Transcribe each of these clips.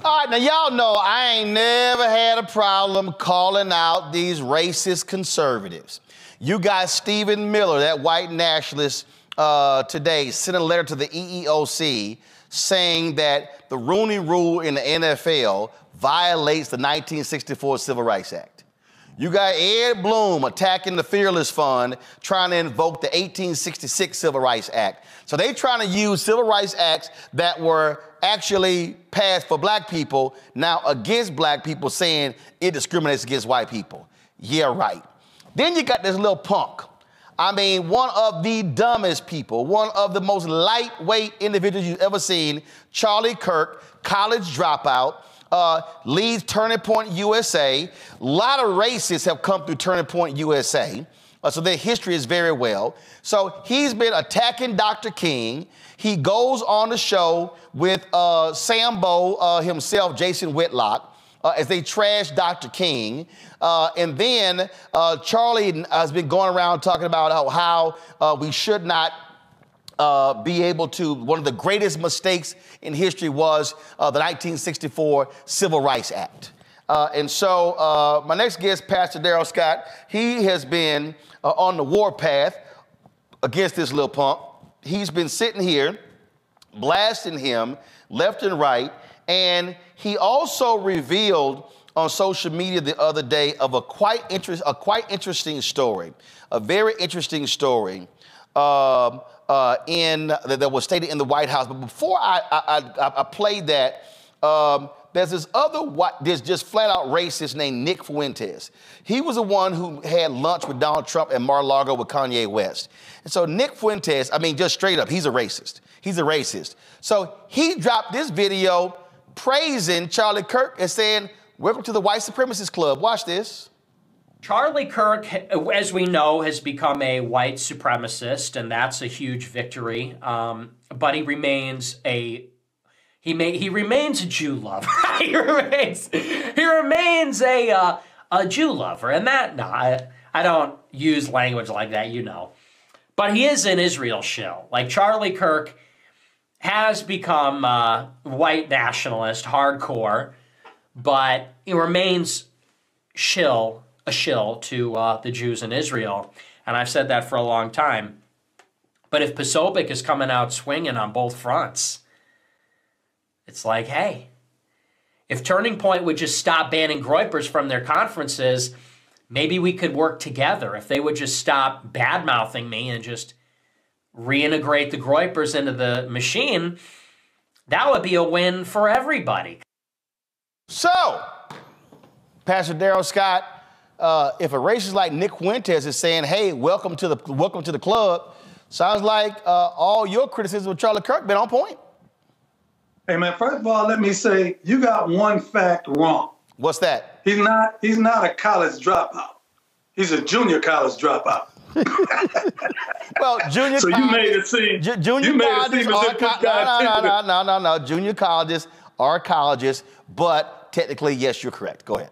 All right, now y'all know I ain't never had a problem calling out these racist conservatives. You got Stephen Miller, that white nationalist, today sent a letter to the EEOC saying that the Rooney Rule in the NFL violates the 1964 Civil Rights Act. You got Ed Bloom attacking the Fearless Fund, trying to invoke the 1866 Civil Rights Act. So they trying to use civil rights acts that were actually passed for black people now against black people, saying it discriminates against white people. Yeah, right. Then you got this little punk. I mean, one of the dumbest people, one of the most lightweight individuals you've ever seen, Charlie Kirk, college dropout, leads Turning Point USA. A lot of racists have come through Turning Point USA, so their history is very well. So he's been attacking Dr. King. He goes on the show with Sambo himself, Jason Whitlock, as they trash Dr. King. And then Charlie has been going around talking about how we should not be able to, one of the greatest mistakes in history was the 1964 Civil Rights Act. And so my next guest, Pastor Darrell Scott, he has been on the warpath against this little punk. He's been sitting here blasting him left and right. And he also revealed on social media the other day of a quite interesting story, a very interesting story that was stated in the White House. But before I played that, there's this there's just flat out racist named Nick Fuentes. He was the one who had lunch with Donald Trump and Mar-a-Lago with Kanye West. And so Nick Fuentes, I mean, just straight up, he's a racist. He's a racist. So he dropped this video praising Charlie Kirk and saying, "Welcome to the white supremacist club." Watch this. Charlie Kirk, as we know, has become a white supremacist, and that's a huge victory. But he remains a he remains a Jew lover. he remains a Jew lover, and that I don't use language like that, you know. But he is an Israel shill. Like Charlie Kirk has become white nationalist, hardcore, but he remains a shill to the Jews in Israel. And I've said that for a long time. But if Posobiec is coming out swinging on both fronts, it's like, hey, if Turning Point would just stop banning Groypers from their conferences, maybe we could work together. If they would just stop bad-mouthing me and just reintegrate the Groypers into the machine, that would be a win for everybody. So, Pastor Darrell Scott, if a racist like Nick Fuentes is saying, "Hey, welcome to the club," sounds like all your criticism of Charlie Kirk been on point. Hey man, first of all, let me say you got one fact wrong. What's that? He's not a college dropout. He's a junior college dropout. Well, junior. So you made it seem. Junior colleges are no. Junior colleges are colleges, but technically, yes, you're correct. Go ahead.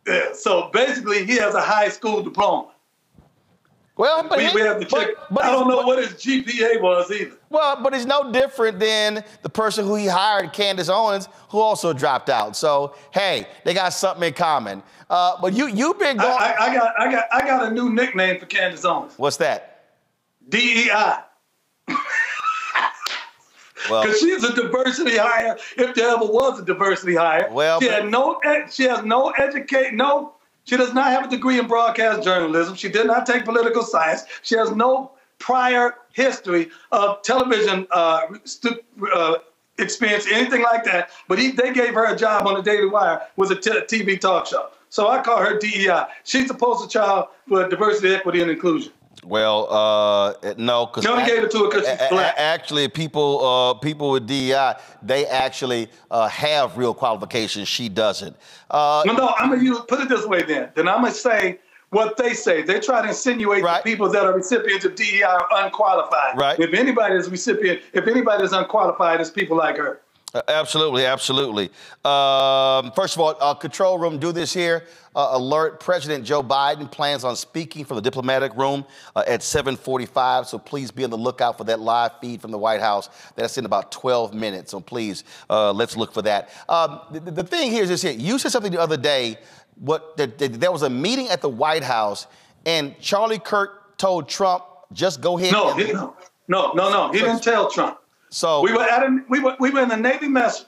Yeah. So basically, he has a high school diploma. Well, but we have to check. I don't know what his GPA was either. Well, but it's no different than the person who he hired, Candace Owens, who also dropped out. So hey, they got something in common. But you've been going. I got a new nickname for Candace Owens. What's that? DEI. Because she's a diversity hire, if there ever was a diversity hire. Well, she has no education. She does not have a degree in broadcast journalism. She did not take political science. She has no prior history of television experience, anything like that. But they gave her a job on the Daily Wire with a TV talk show. So I call her DEI. She's the poster child for diversity, equity, and inclusion. Well, no, because she only gave it to her because she's black. Actually, people with DEI, they actually have real qualifications. She doesn't. No, I'm gonna put it this way. Then I'm gonna say what they say. They try to insinuate that people that are recipients of DEI are unqualified. Right. If anybody is unqualified, it's people like her. Absolutely, absolutely. First of all, control room, do this here. Alert: President Joe Biden plans on speaking from the diplomatic room at 7:45. So please be on the lookout for that live feed from the White House. That's in about 12 minutes. So please, let's look for that. The thing here is this here. You said something the other day. There was a meeting at the White House, and Charlie Kirk told Trump, "Just go ahead." No, he didn't tell Trump. So we were in the Navy mess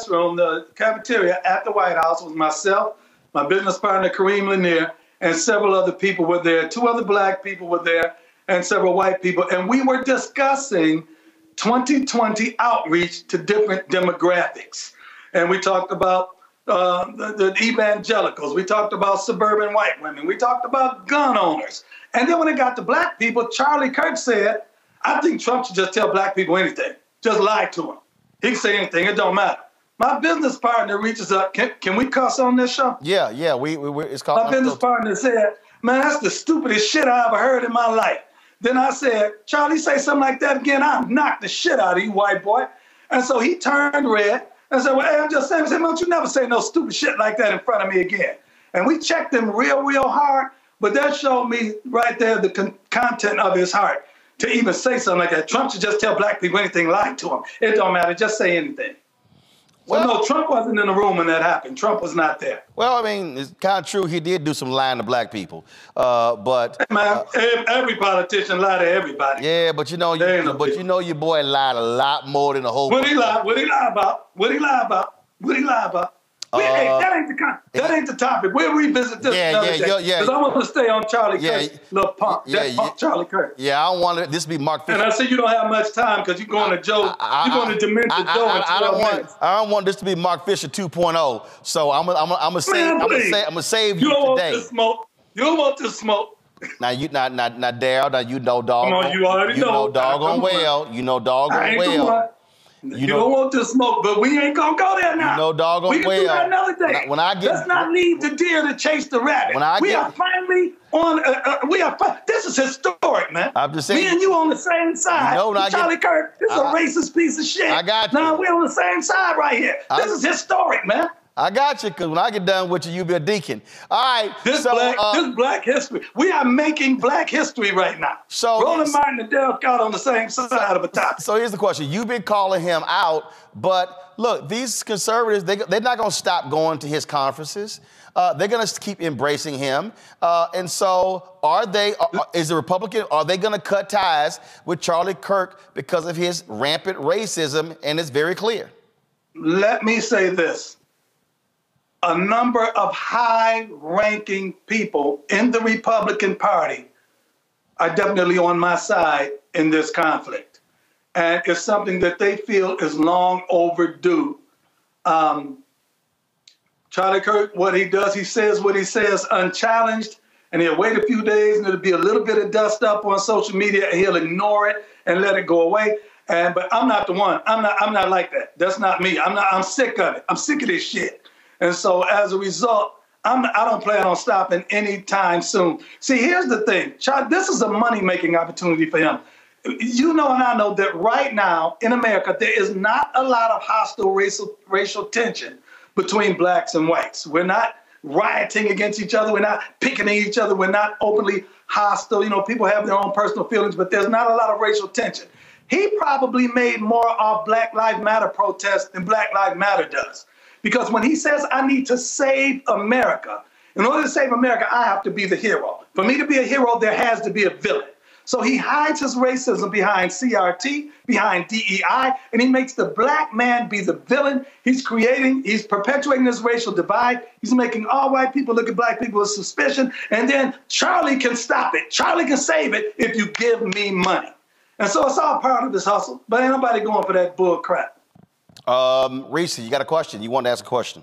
room, the cafeteria at the White House. It was myself, my business partner Kareem Lanier, and several other people were there. 2 other black people were there, and several white people. And we were discussing 2020 outreach to different demographics. And we talked about the evangelicals. We talked about suburban white women. We talked about gun owners. And then when it got to black people, Charlie Kirk said, "I think Trump should just tell black people anything. Just lie to them. He can say anything. It don't matter." My business partner reaches up. Can we cuss on this show? Yeah. It's called. My business partner said, "Man, that's the stupidest shit I ever heard in my life." Then I said, "Charlie, say something like that again, I'll knock the shit out of you, white boy." And so he turned red and said, "Well, hey, I'm just saying." I said, "Don't you never say no stupid shit like that in front of me again." And we checked him real, real hard, but that showed me right there the content of his heart. To even say something like that. Trump should just tell black people anything, lie to them. It don't matter. Just say anything. Well, no, Trump wasn't in the room when that happened. Trump was not there. Well, I mean, it's kind of true. He did do some lying to black people, but hey, man, every politician lie to everybody. Yeah, but you know, your boy lied a lot more than the whole. What he lie about? Hey, that ain't the topic. We'll revisit this another day. Because I want to stay on Charlie Kirk, little punk, punk Charlie Kirk. Yeah, I don't want this to be Mark Fisher. And I see you don't have much time because you're going to Joe. You're going to Dementia Joe in 12 minutes. I don't want this to be Mark Fisher 2.0. So I'm gonna save you today. You don't want this smoke. Now Darrell. Now you know doggone. Come on, you already know. Doggone well. You know doggone well. You don't want to smoke, but we ain't gonna go there now. You know doggone well. We can do that another day. Let's not leave the deer to chase the rabbit. We are finally on. This is historic, man. I'm just saying. Me and you on the same side. Charlie Kirk is a racist piece of shit. I got you. Now we're on the same side right here. This is historic, man. I got you, because when I get done with you, you'll be a deacon. All right. This black history. We are making black history right now. So Roland Martin and Darrell Scott on the same side of a topic. So here's the question. You've been calling him out, but look, these conservatives, they're not going to stop going to his conferences. They're going to keep embracing him. And so is the Republican, are they going to cut ties with Charlie Kirk because of his rampant racism? And it's very clear. Let me say this. A number of high-ranking people in the Republican Party are definitely on my side in this conflict. And it's something that they feel is long overdue. Charlie Kirk, what he does, he says what he says unchallenged, and he'll wait a few days, and it'll be a little bit of dust up on social media, and he'll ignore it and let it go away. But I'm not the one. I'm not like that. That's not me. I'm sick of it. I'm sick of this shit. And so as a result, I don't plan on stopping anytime soon. See, here's the thing. This is a money-making opportunity for him. You know and I know that right now in America, there is not a lot of hostile racial tension between blacks and whites. We're not rioting against each other. We're not picking at each other. We're not openly hostile. You know, people have their own personal feelings, but there's not a lot of racial tension. He probably made more of Black Lives Matter protests than Black Lives Matter does. Because when he says, I need to save America, in order to save America, I have to be the hero. For me to be a hero, there has to be a villain. So he hides his racism behind CRT, behind DEI, and he makes the black man be the villain. He's perpetuating this racial divide. He's making all white people look at black people with suspicion. And then Charlie can stop it. Charlie can save it if you give me money. And so it's all part of this hustle, but ain't nobody going for that bull crap. Reese, you got a question? You wanted to ask a question?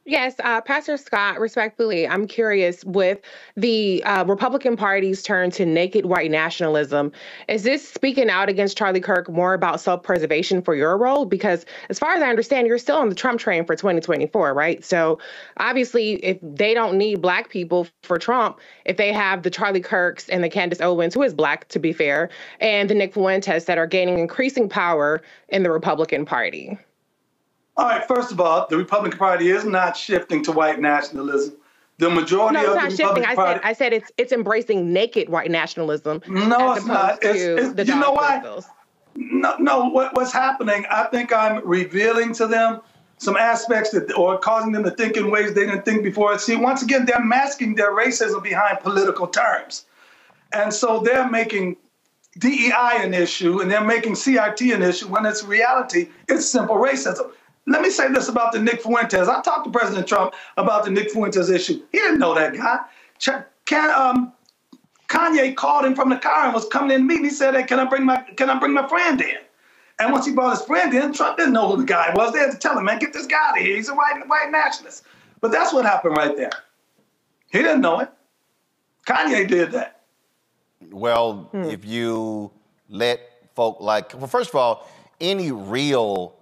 Yes, Pastor Scott, respectfully, I'm curious, with the Republican Party's turn to naked white nationalism, is this speaking out against Charlie Kirk more about self-preservation for your role? Because as far as I understand, you're still on the Trump train for 2024, right? So obviously, if they don't need black people for Trump, if they have the Charlie Kirks and the Candace Owens, who is black, to be fair, and the Nick Fuentes that are gaining increasing power in the Republican Party. All right, first of all, the Republican Party is not shifting to white nationalism. The majority No, of it's the not Republican shifting. Party. I said it's embracing naked white nationalism. No, as it's opposed not. to the You know dog why? whistles. No. What's happening? I think I'm revealing to them some aspects that, or causing them to think in ways they didn't think before. See, once again, they're masking their racism behind political terms, and so they're making DEI an issue and they're making CRT an issue when it's reality, it's simple racism. Let me say this about the Nick Fuentes. I talked to President Trump about the Nick Fuentes issue. He didn't know that guy. Kanye called him from the car and was coming in to meet. And he said, "Hey, can I bring my friend in?" And once he brought his friend in, Trump didn't know who the guy was. They had to tell him, "Man, get this guy out of here. He's a white nationalist." But that's what happened right there. He didn't know it. Kanye did that. Well, if you let folk well, first of all, any real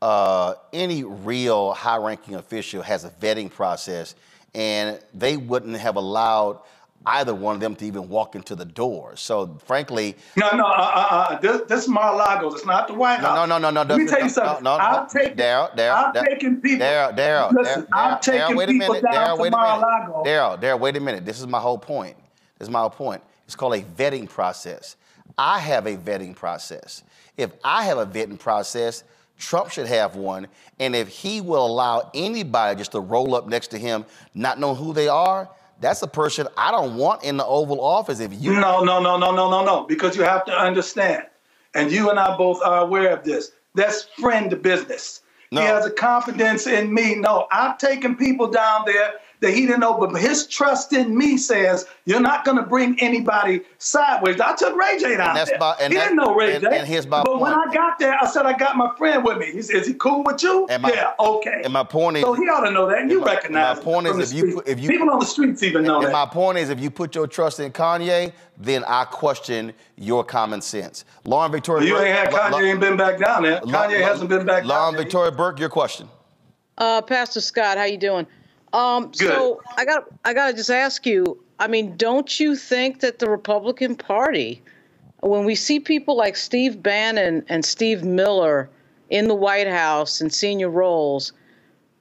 high-ranking official has a vetting process, and they wouldn't have allowed either one of them to even walk into the door. So, frankly, this is Mar-a-Lago. It's not the White House. No. Let me tell you something. I've taken people. Darrell, Listen, I've taken people down to Mar-a-Lago. Darrell, wait a minute. This is my whole point. It's called a vetting process. I have a vetting process. If I have a vetting process, Trump should have one. And if he will allow anybody just to roll up next to him, not knowing who they are, that's a person I don't want in the Oval Office. If you No, because you have to understand, and you and I both are aware of this. That's friend business. No. He has a confidence in me. No, I've taken people down there that he didn't know, but his trust in me says you're not going to bring anybody sideways. I took Ray J down there. He didn't know Ray J. And here's my but point. When I got there, I said I got my friend with me. He said, "Is he cool with you?" Yeah, okay. And my point is, so he ought to know that. And you recognize. My point is, if you people on the streets even know that. My point is, if you put your trust in Kanye, then I question your common sense. Lauren Victoria. You ain't had Kanye ain't been back down there. Kanye hasn't been back down there. Lauren Victoria Burke, your question. Pastor Scott, how you doing? So I gotta just ask you, I mean, don't you think that the Republican Party, when we see people like Steve Bannon and Steve Miller in the White House in senior roles,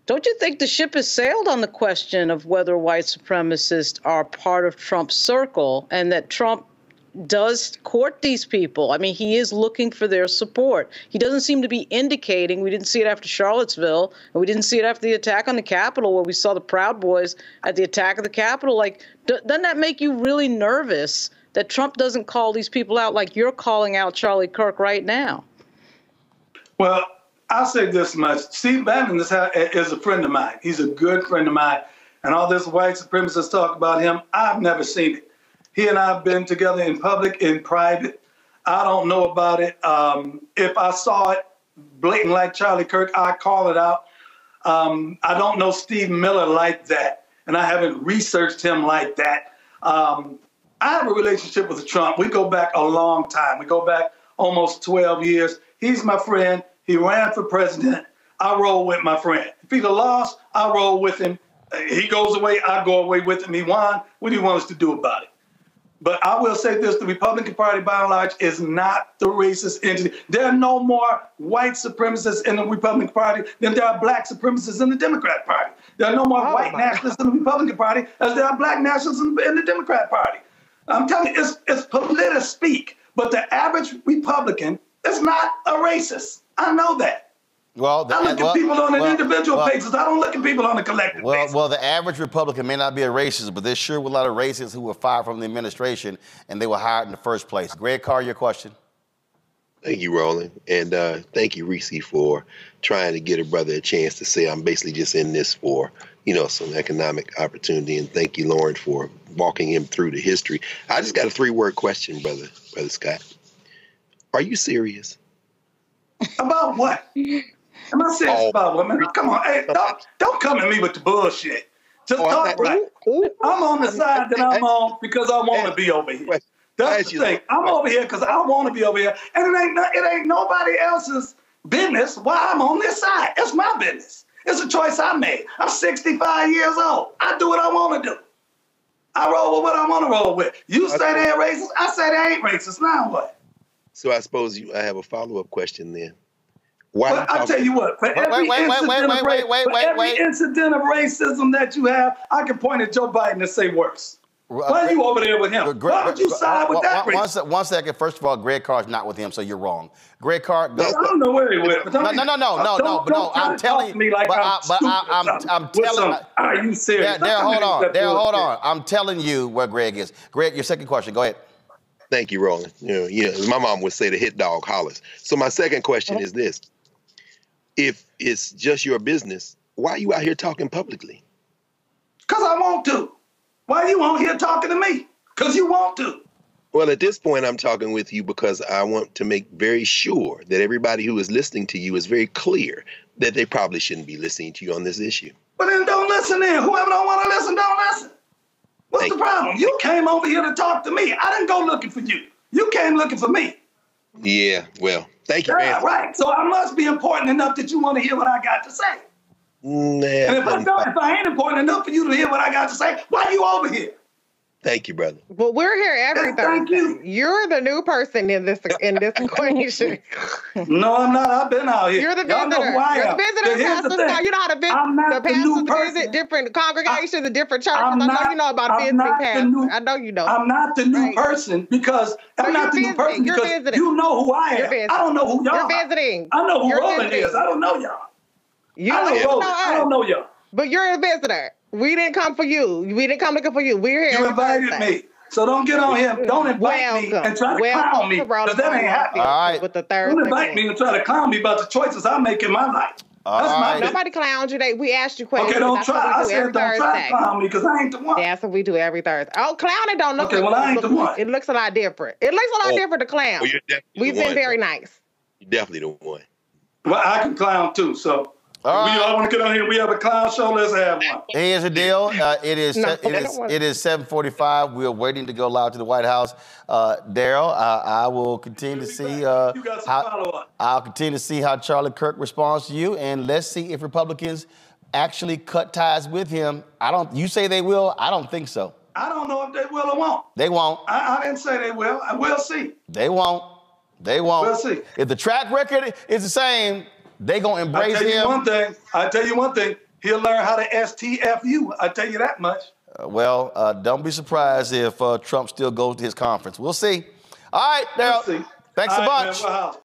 don't you think the ship has sailed on the question of whether white supremacists are part of Trump's circle and that Trump does court these people? I mean, he is looking for their support. He doesn't seem to be indicating. We didn't see it after Charlottesville, and we didn't see it after the attack on the Capitol, where we saw the Proud Boys at the attack of the Capitol. Like, doesn't that make you really nervous that Trump doesn't call these people out like you're calling out Charlie Kirk right now? Well, I'll say this much. Steve Bannon is a friend of mine. He's a good friend of mine. And all this white supremacist talk about him, I've never seen it. He and I have been together in public, in private. I don't know about it. If I saw it blatant like Charlie Kirk, I'd call it out. I don't know Steve Miller like that, and I haven't researched him like that. I have a relationship with Trump. We go back a long time. We go back almost 12 years. He's my friend. He ran for president. I roll with my friend. If he'd have lost, I roll with him. He goes away, I go away with him. He won. What do you want us to do about it? But I will say this, the Republican Party, by and large, is not the racist entity. There are no more white supremacists in the Republican Party than there are black supremacists in the Democrat Party. There are no more white nationalists in the Republican Party as there are black nationalists in the Democrat Party. I'm telling you, it's political speak, but the average Republican is not a racist. I know that. Well, I look at people on an individual basis. I don't look at people on a collective basis. Well, the average Republican may not be a racist, but there's sure a lot of racists who were fired from the administration and they were hired in the first place. Greg Carr, your question. Thank you, Roland. And thank you, Reese, for trying to get a brother a chance to say I'm basically just in this for, some economic opportunity. And thank you, Lauren, for walking him through the history. I just got a 3-word question, Brother Scott. Are you serious? About what? Am I serious about what, man? Come on. Hey, don't come at me with the bullshit. Just talk right. I'm on the side that I'm on because I want to be over here. That's the thing. I'm over here because I want to be over here. And it ain't nobody else's business why I'm on this side. It's my business. It's a choice I made. I'm 65 years old. I do what I want to do. I roll with what I want to roll with. You say they're racist. I say they ain't racist. Now what? So I suppose I have a follow-up question then. Why? I tell you what, for every incident of racism that you have, I can point at Joe Biden and say worse. Why are you over there with him? Why would you side with that racist? One second. First of all, Greg Carr's not with him, so you're wrong. Greg Carr. I don't know where he went. No. I'm telling you. I'm telling. Are you serious? Darrell, hold on. I'm telling you where Greg is. Greg, your second question. Go ahead. Thank you, Roland. As my mom would say, the hit dog hollers. So my second question is this. If it's just your business, why are you out here talking publicly? Because I want to. Why are you on here talking to me? Because you want to. Well, at this point, I'm talking with you because I want to make very sure that everybody who is listening to you is very clear that they probably shouldn't be listening to you on this issue. But then don't listen then. Whoever don't want to listen, don't listen. What's the problem? You came over here to talk to me. I didn't go looking for you. You came looking for me. Yeah, well, thank you, man. Right. So I must be important enough that you want to hear what I got to say. And if I ain't important enough for you to hear what I got to say, why are you over here? Thank you, brother. Well, we're here every Thursday. You're the new person in this equation. No, I'm not. I've been out here. You're the visitor. Know who I am. You're the visitor, Pastor Scott. You know how to visit. I'm not the pastors visit different congregations and different churches. I know you know about visiting pastors. I know you know. I'm not the new person because I'm not the new person because you know who I am. I don't know who y'all are. You're visiting. I know who Roland is. I don't know y'all. I know Roland. I don't know y'all. But you're a visitor. We didn't come for you. We didn't come looking for you. We're here. You invited me. So don't get on him. Don't invite me and try to clown me. Because that ain't happening. All right. With the third don't invite me and try to clown me about the choices I make in my life. Nobody clowned you today. We asked you questions. Okay, don't try. I said don't try to clown me because I ain't the one. That's what we do every Thursday. Oh, clowning don't look okay, well, I ain't the one. It looks a lot different. It looks a lot different to clown. Well, we've been very nice. You're definitely the one. Well, I can clown too, so. I want to get on here. We have a clown show. Let's have one. Here's the deal. It is 7:45. We're waiting to go live to the White House. Darrell, I will continue to see. I'll continue to see how Charlie Kirk responds to you, and let's see if Republicans actually cut ties with him. You say they will. I don't think so. I don't know if they will or won't. They won't. I didn't say they will. We'll see. They won't. They won't. We'll see. If the track record is the same, they gonna embrace him. I tell you one thing. He'll learn how to STFU. I tell you that much. Don't be surprised if Trump still goes to his conference. We'll see. All right, Darrell. We'll see. Thanks a bunch. Man,